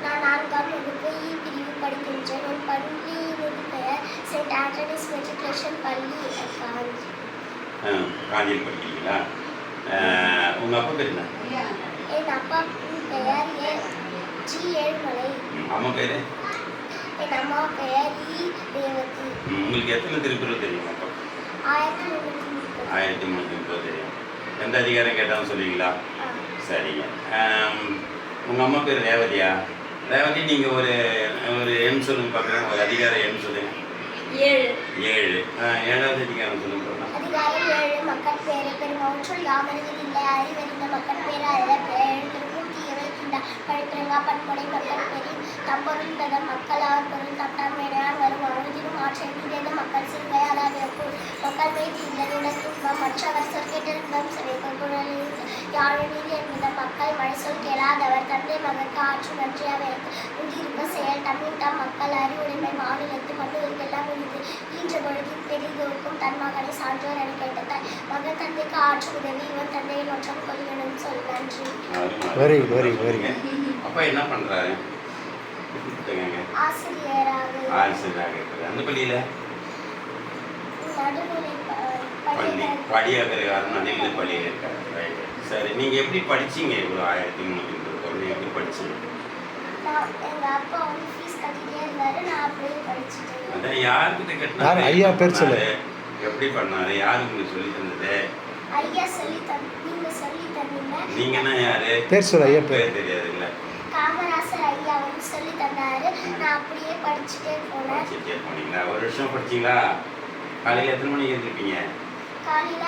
4ஆம் வகுப்பு இ பிரிவு படிக்கின்றேன். என் பள்ளியின் பெயர் செயின்ட் ஆண்டனிஸ் மெட்ரிகுலேஷன் பள்ளி, காஞ்சியில் படிக்கிறீங்களா? உங்கள் அப்பா பேர் என்ன? என் அப்பா பெயர் ஜி ஏழுமலை. அம்மா பேர்? என் அம்மா பெயர் இ ரேவதி. உங்களுக்கு எத்தனை திருக்குறள் தெரியும்? அப்பா 1330 தெரியும். எந்த அதிகாரம் கேட்டாலும் சொல்லுவீங்களா? சரிங்க. உங்கள் அம்மா பேர் ரேவதியா? ரேவதி, நீங்கள் ஒரு எண் சொல்லுங்க பார்க்குறேன். ஒரு அதிகாரம் எண் சொல்லுங்க. 7. 7வது அதிகாரம் சொல்லுங்க. அதிகாரம் 7. மக்கள் பேரை பெருமவற்றுள் யாமறிவதில்லை. அறிவறிந்த மக்கள் பேர் அல்ல. எழுத்திற்கும் தீயவை கிண்டா பழிப்பிறங்கா பன்முறை மக்கள் பெரிய தம்பொருள் தத மக்கள் அவர் பொருள் தட்டான் மேடையான் வரும் அழுதிலும் ஆற்றல் மக்கள் சிறுகை அலாவியப்பு மக்கள் மீது இந்த துன்பம் மற்றவர் சொல் கேட்டிருந்தம் சிறைக்குழலில் யாழ் நீதி என்பத மக்கள் மழை சொல் கேளாதவர் தந்தை மகற்கு ஆற்று நன்றியாவிற்கு உதிர்ப்பு செயல் தமிழ்தாம் மக்கள் அறிவுரிமை மாநிலத்து மண்ணுவர்களெல்லாம் உரிது ஈன்ற பொழுதில் பெரிதோருக்கும் தன் மகனை சான்றோர் என கேட்டதாய் மகன் தந்தைக்கு ஆற்று உதவி இவன் தந்தையை மற்றம் கொள்கணும் சொல். நன்றி. அப்பா என்ன பண்றாரு? ஆசிரியராக இருக்காரு. அந்த பள்ளியில படியாகிறாரு. நடுநிலை பள்ளியில் இருக்காரு. ரைட். சரி, நீங்க எப்படி படிச்சீங்க? இவ்வளோ 1330 எப்படி படிச்சீங்க? அதான் யாருக்கிட்ட கேட்டாரு? ஐயா பேர் சொல்லு. எப்படி பண்ணாரு? யாரு உங்களுக்கு சொல்லி தந்தது? ஐயா சொல்லி நீங்க சொல்லி தந்தீங்க. நீங்கன்னா யாரு? பேர் சொல்ல. ஐயா பேர் தெரியாது இல்ல. காமராசர் ஐயா வந்து சொல்லி தந்தாரு. நான் அப்படியே படிச்சுட்டே போனீங்களா? ஒரு வருஷம் படிச்சீங்களா? காலையில எத்தனை மணிக்கு எழுந்திருப்பீங்க? காலையில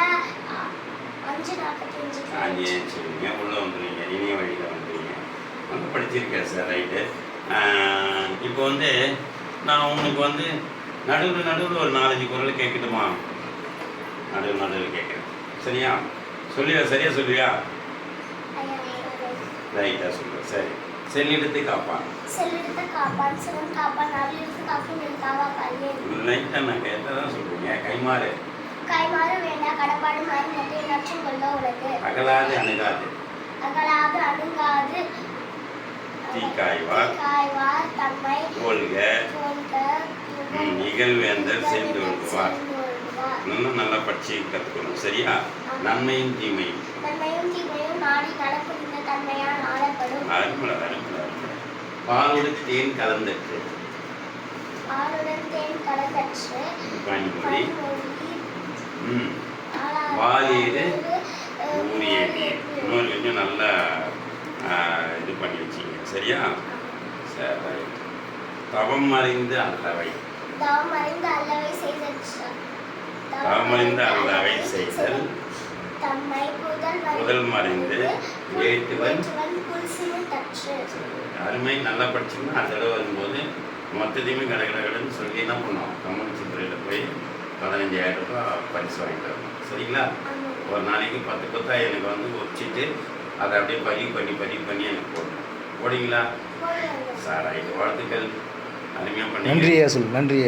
5:45. சரிங்க. உள்ள வந்துடுவீங்க. இனிய வழியில வந்துடுவீங்க. வந்து படிச்சிருக்கேன் சார். ரைட்டு. இப்போ வந்து நான் உங்களுக்கு நடுவில் ஒரு 4-5 குரல் கேட்கட்டுமா? நடுவில் கேட்குறேன். சரியா? சரியா சொல்லுவியா? ரைட்டாக சொல்லுவேன். சரி. செல்லெடுத்து காப்பான். செல்லெடுத்து காப்பான். சிவன் காப்பான். நல்லெடுத்து காக்கும் என் காவா காயே. லைட்டாக நான் கேட்டதான் சொல்லுவீங்க. கைமாறு வேண்டா கடப்பாடு மாறி நற்றும் கொள்ள உனக்கு அகலாது அணுகாது தீக்காய்வார் தம்மை கொள்க நிகழ்வேந்தர் சேர்ந்து கொள்வார். இன்னும் நல்லா படிச்சு கற்றுக்கணும். சரியா? நன்மையும் தீமையும் நாடி நடப்புகின்ற தன்மையால் ஆளப்படும். அருமலை. பாலுடன் தேன் கலந்தற்று பனிமொழி வாலியது ஊரிய நீர். இன்னொரு கொஞ்சம் நல்லா இது பண்ணி வச்சிங்க. சரியா? சரி. தவம் அறிந்து அல்லவை செய்தல் முதல் மறைந்து ஏற்றுவன். அருமை. நல்லா படிச்சோம்னா அந்த தடவை வரும்போது மொத்தத்தையுமே கடன்னு சொல்லி என்ன பண்ணோம்? கம்யூனிஸ்ட் துறையில் போய் 15,000 ரூபாய் பரிசு வாங்கிட்டு வரணும். சரிங்களா? ஒரு நாளைக்கு 10 கொத்தா எனக்கு வச்சுட்டு அதை அப்படியே பதிவு பண்ணி எனக்கு போடணும். போடுங்களா? சார், வாழ்த்துக்கள். அருமையாக பண்ணி. நன்றி.